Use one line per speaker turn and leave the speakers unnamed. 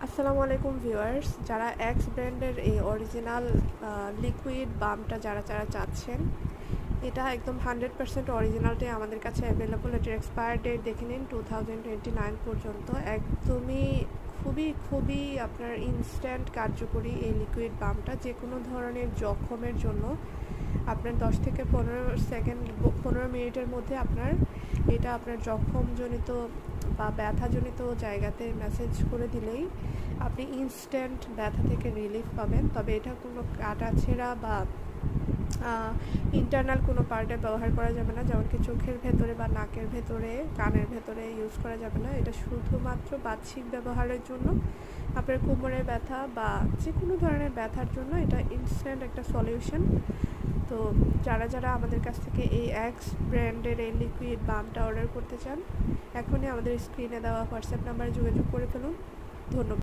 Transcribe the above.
আসসালামু আলাইকুম ভিউয়ার্স, যারা এক্স ব্র্যান্ডের এই অরিজিনাল লিকুইড বামটা যারা যারা চাচ্ছেন, এটা একদম 100% অরিজিনালটাই আমাদের কাছে অ্যাভেলেবল। এটার এক্সপায়ার ডেট দেখে নিন 2029 পর্যন্ত। একদমই খুবই আপনার ইনস্ট্যান্ট কার্যকরী এই লিকুইড বামটা। যে কোনো ধরনের জখমের জন্য আপনার 10 থেকে 15 মিনিটের মধ্যে এটা আপনার জখমজনিত বা ব্যথাজনিত জায়গাতে ম্যাসেজ করে দিলেই আপনি ইনস্ট্যান্ট ব্যথা থেকে রিলিফ পাবেন। তবে এটা কোনো কাটাছেঁড়া বা ইন্টারনাল কোনো পার্টে ব্যবহার করা যাবে না, যেমন কি চোখের ভেতরে বা নাকের ভেতরে, কানের ভেতরে ইউজ করা যাবে না। এটা শুধুমাত্র বাহ্যিক ব্যবহারের জন্য। আপনার কোমরের ব্যথা বা যে কোনো ধরনের ব্যথার জন্য এটা ইনস্ট্যান্ট একটা সলিউশন। তো যারা যারা আমাদের কাছ থেকে এই এক্স ব্র্যান্ডের এই লিকুইড বামটা অর্ডার করতে চান, এখনই আমাদের স্ক্রিনে দেওয়া হোয়াটসঅ্যাপ নাম্বারে যোগাযোগ করে ফেলুন। ধন্যবাদ।